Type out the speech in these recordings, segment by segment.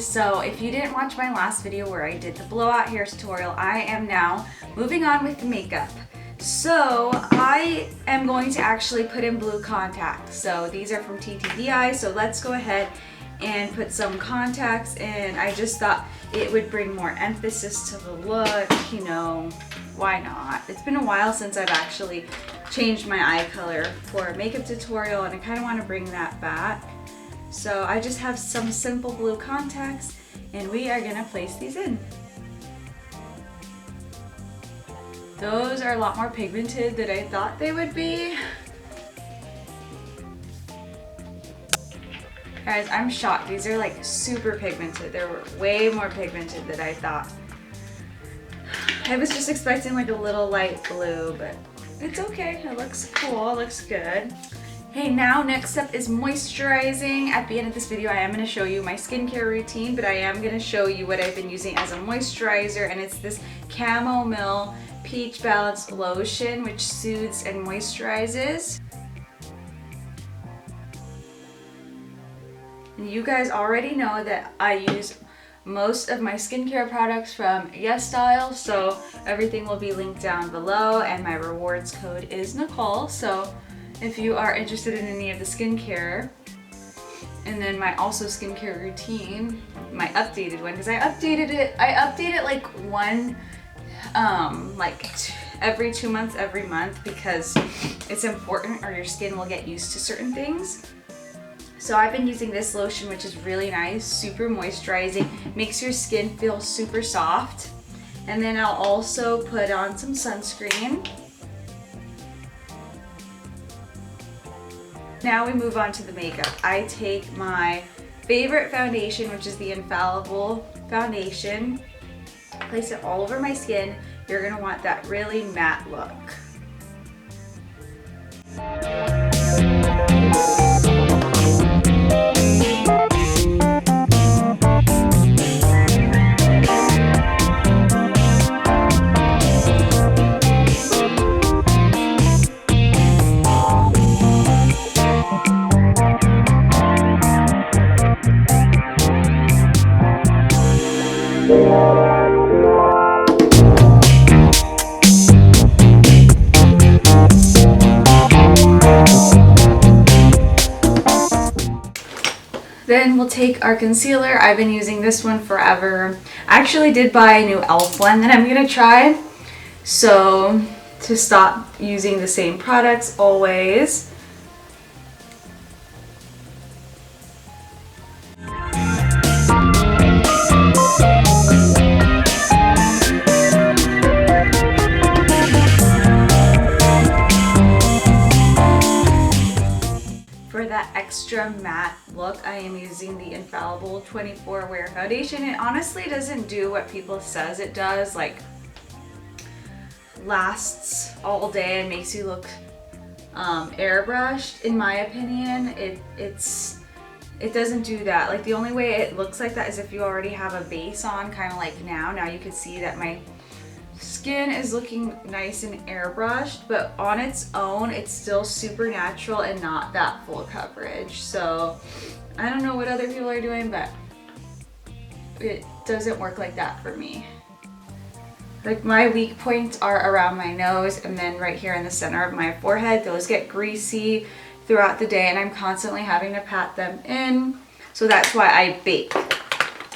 So if you didn't watch my last video where I did the blowout hair tutorial, I am now moving on with the makeup. So I am going to actually put in blue contacts. So these are from TTDI, so let's go ahead and put some contacts in. I just thought it would bring more emphasis to the look, you know, why not? It's been a while since I've actually changed my eye color for a makeup tutorial, and I kind of want to bring that back. So I just have some simple blue contacts, and we are gonna place these in. Those are a lot more pigmented than I thought they would be. Guys, I'm shocked. These are like super pigmented. They were way more pigmented than I thought. I was just expecting like a little light blue, but it's okay. It looks cool, it looks good. Hey, now next up is moisturizing. At the end of this video, I am going to show you my skincare routine, but I am going to show you what I've been using as a moisturizer, and it's this Chamomile Peach Balance Lotion, which soothes and moisturizes. And you guys already know that I use most of my skincare products from YesStyle, so everything will be linked down below, and my rewards code is Nicole. So if you are interested in any of the skincare, and then my also skincare routine, my updated one, because I update it like every 2 months, every month, because it's important or your skin will get used to certain things. So I've been using this lotion, which is really nice, super moisturizing, makes your skin feel super soft. And then I'll also put on some sunscreen. Now we move on to the makeup. I take my favorite foundation, which is the Infallible foundation, place it all over my skin. You're gonna want that really matte look. Then we'll take our concealer. I've been using this one forever. I actually did buy a new e.l.f. one that I'm gonna try. So to stop using the same products always. Extra matte look, I am using the Infallible 24 Wear Foundation. It honestly doesn't do what people says it does, like lasts all day and makes you look airbrushed. In my opinion, it doesn't do that. Like the only way it looks like that is if you already have a base on, kind of like now. Now you can see that my skin is looking nice and airbrushed, but on its own it's still super natural and not that full coverage. So I don't know what other people are doing, but it doesn't work like that for me. Like my weak points are around my nose and then right here in the center of my forehead. Those get greasy throughout the day and I'm constantly having to pat them in. So that's why I bake.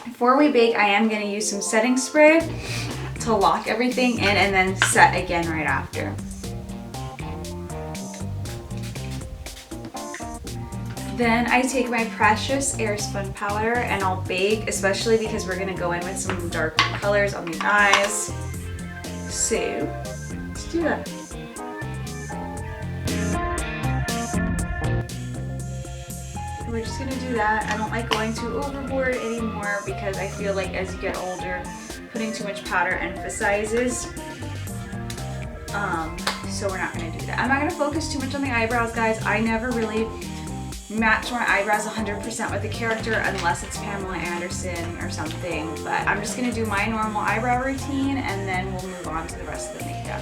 Before we bake, I am going to use some setting spray to lock everything in and then set again right after. Then I take my Precious Airspun powder and I'll bake, especially because we're gonna go in with some dark colors on the eyes. So let's do that. We're just gonna do that. I don't like going too overboard anymore because I feel like as you get older, putting too much powder emphasizes. So we're not gonna do that. I'm not gonna focus too much on the eyebrows, guys. I never really match my eyebrows 100% with the character unless it's Pamela Anderson or something. But I'm just gonna do my normal eyebrow routine and then we'll move on to the rest of the makeup.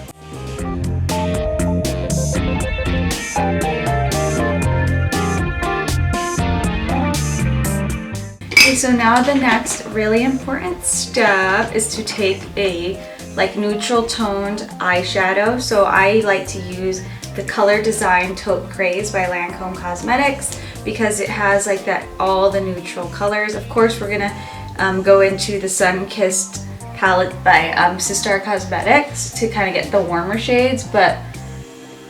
so now the next really important step is to take a like neutral toned eyeshadow. So I like to use the Color Design Taupe Craze by Lancome Cosmetics because it has like that all the neutral colors. Of course, we're gonna go into the Sun Kissed palette by Sistar Cosmetics to kind of get the warmer shades, but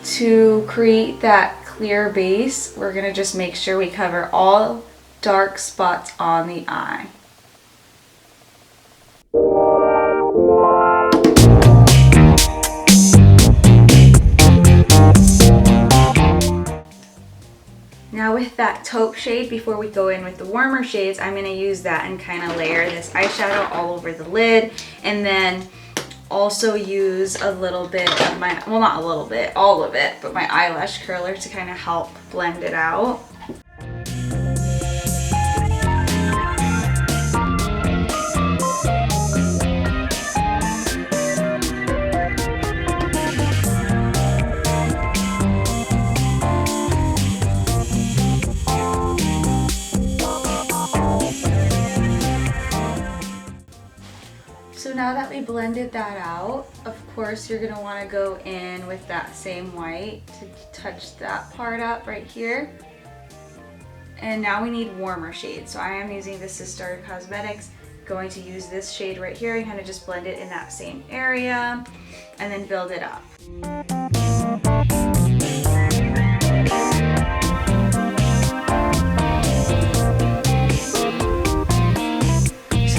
to create that clear base, we're gonna just make sure we cover all dark spots on the eye. Now with that taupe shade, before we go in with the warmer shades, I'm going to use that and kind of layer this eyeshadow all over the lid, and then also use a little bit of my, well not a little bit, all of it, but my eyelash curler to kind of help blend it out. So now that we blended that out, of course you're gonna wanna go in with that same white to touch that part up right here. And now we need warmer shades. So I am using the Sistar Cosmetics, going to use this shade right here and kind of just blend it in that same area and then build it up.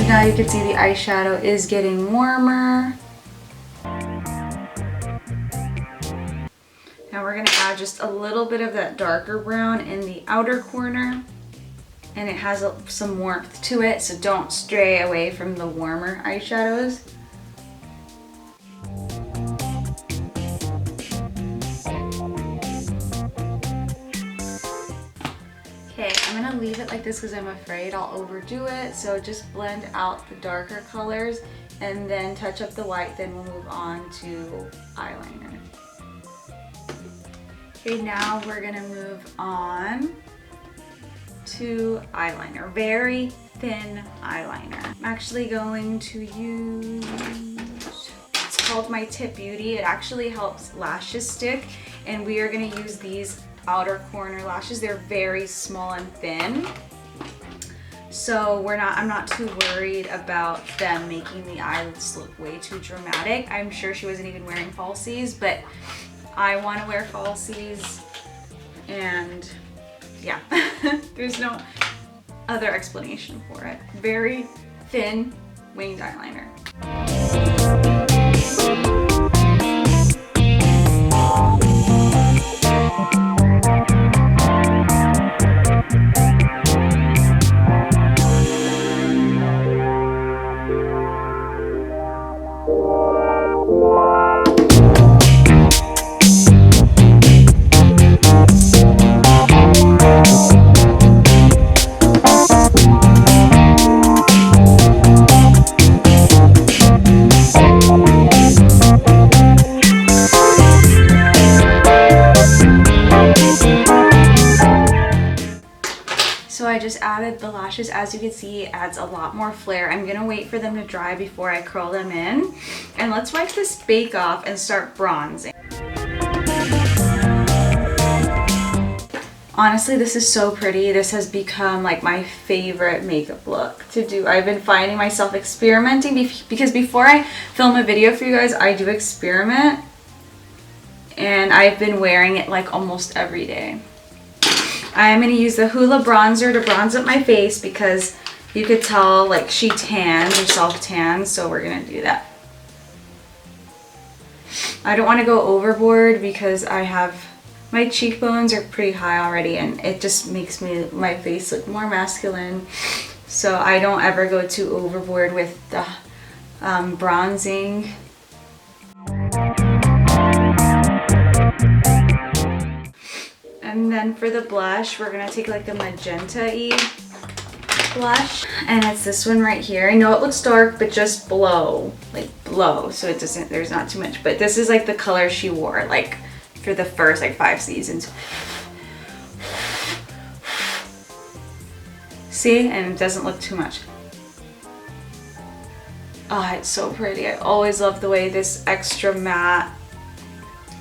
Now you can see the eyeshadow is getting warmer. Now we're going to add just a little bit of that darker brown in the outer corner, and it has some warmth to it, so don't stray away from the warmer eyeshadows. Okay, I'm gonna leave it like this because I'm afraid I'll overdo it. So just blend out the darker colors and then touch up the white, then we'll move on to eyeliner. Okay, now we're gonna move on to eyeliner. Very thin eyeliner. I'm actually going to use, it's called My Tip Beauty. It actually helps lashes stick, and we are gonna use these outer corner lashes. They're very small and thin, so I'm not too worried about them making the eyelids look way too dramatic. I'm sure she wasn't even wearing falsies, but I want to wear falsies, and yeah, there's no other explanation for it. Very thin winged eyeliner. So I just added the lashes. As you can see, it adds a lot more flare. I'm gonna wait for them to dry before I curl them in. And let's wipe this bake off and start bronzing. Honestly, this is so pretty. This has become like my favorite makeup look to do. I've been finding myself experimenting because before I film a video for you guys, I do experiment. And I've been wearing it like almost every day. I'm going to use the Hoola bronzer to bronze up my face because you could tell like she tans or self-tans, so we're going to do that. I don't want to go overboard because my cheekbones are pretty high already, and it just makes my face look more masculine. So I don't ever go too overboard with the bronzing. And then for the blush, we're gonna take like a magenta-y blush, and it's this one right here. I know it looks dark, but just blow, so it doesn't, there's not too much. But this is like the color she wore like for the first like 5 seasons. See, and it doesn't look too much. Oh, it's so pretty. I always love the way this extra matte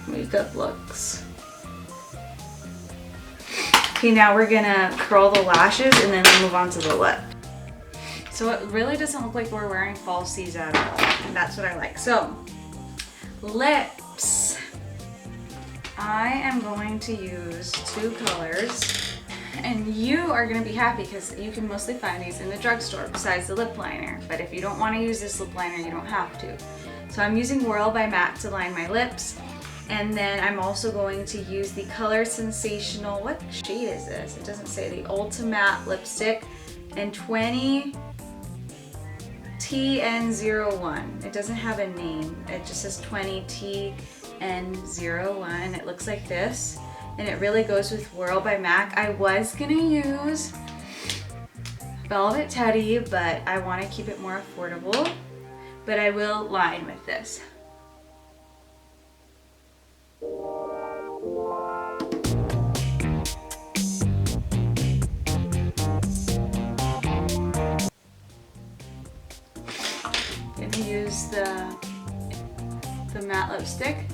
makeup looks. Okay, now we're gonna curl the lashes and then we'll move on to the lip. So it really doesn't look like we're wearing falsies at all, and that's what I like. So, lips. I am going to use 2 colors, and you are gonna be happy because you can mostly find these in the drugstore besides the lip liner. But if you don't wanna use this lip liner, you don't have to. So I'm using Whirl by MAC to line my lips. And then I'm also going to use the Color Sensational, what shade is this? It doesn't say, the Ultimate lipstick in 20 TN01. It doesn't have a name. It just says 20 TN01. It looks like this. And it really goes with Whirl by MAC. I was gonna use Velvet Teddy, but I wanna keep it more affordable. But I will line with this. Gonna use the matte lipstick.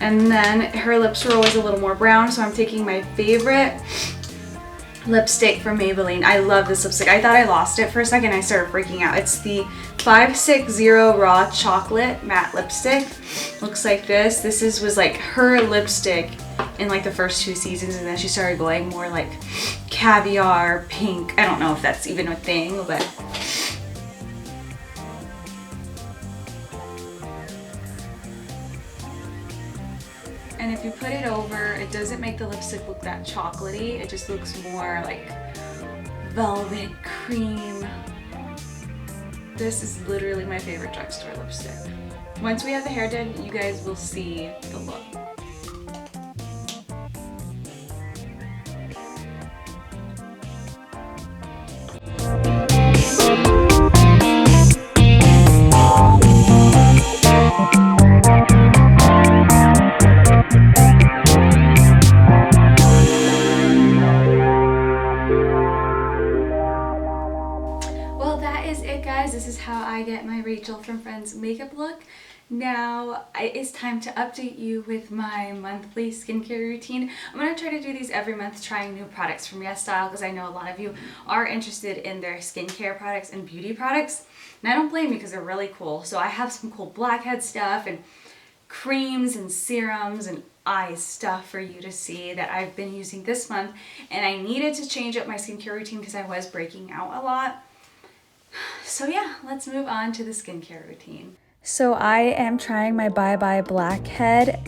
And then her lips were always a little more brown, so I'm taking my favorite lipstick from Maybelline. I love this lipstick. I thought I lost it for a second. I started freaking out. It's the 560 Raw Chocolate Matte Lipstick. Looks like this. This was like her lipstick in like the first 2 seasons, and then she started going more like caviar pink. I don't know if that's even a thing, but and if you put it over, it doesn't make the lipstick look that chocolatey. It just looks more like velvet cream. This is literally my favorite drugstore lipstick. Once we have the hair done, you guys will see the look. This is how I get my Rachel from Friends makeup look. Now it's time to update you with my monthly skincare routine. I'm going to try to do these every month, trying new products from YesStyle, because I know a lot of you are interested in their skincare products and beauty products. And I don't blame you because they're really cool. So I have some cool blackhead stuff and creams and serums and eye stuff for you to see that I've been using this month. And I needed to change up my skincare routine because I was breaking out a lot. So yeah, let's move on to the skincare routine. So I am trying my Bye Bye Blackhead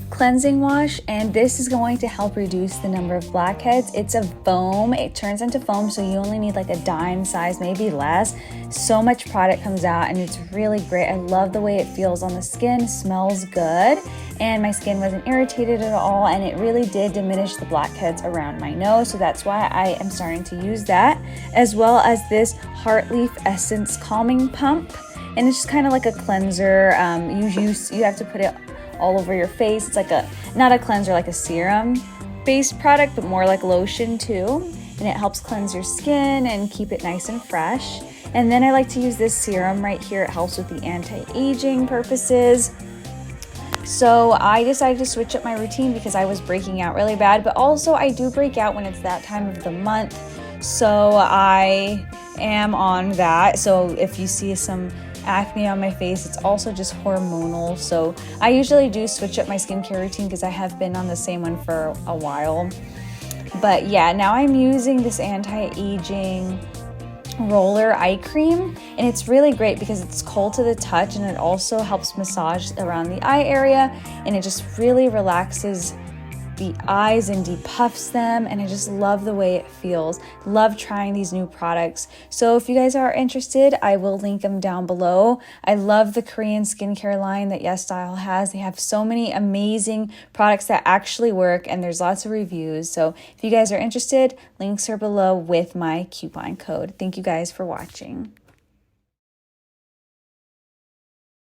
cleansing wash, and this is going to help reduce the number of blackheads. It's a foam. It turns into foam, so you only need like a dime size, maybe less. So much product comes out, and it's really great. I love the way it feels on the skin, smells good, and my skin wasn't irritated at all, and it really did diminish the blackheads around my nose, so that's why I am starting to use that, as well as this Heartleaf Essence Calming Pump, and it's just kind of like a cleanser. You have to put it all over your face. It's like not a cleanser, like a serum based product, but more like lotion too, and it helps cleanse your skin and keep it nice and fresh. And then I like to use this serum right here. It helps with the anti-aging purposes. So I decided to switch up my routine because I was breaking out really bad, but also I do break out when it's that time of the month, so I am on that. So if you see some acne on my face, it's also just hormonal. So I usually do switch up my skincare routine because I have been on the same one for a while. But yeah, now I'm using this anti-aging roller eye cream, and it's really great because it's cold to the touch, and it also helps massage around the eye area, and it just really relaxes the eyes and depuffs them, and I just love the way it feels. Love trying these new products. So if you guys are interested, I will link them down below. I love the Korean skincare line that YesStyle has. They have so many amazing products that actually work, and there's lots of reviews. So if you guys are interested, links are below with my coupon code. Thank you guys for watching.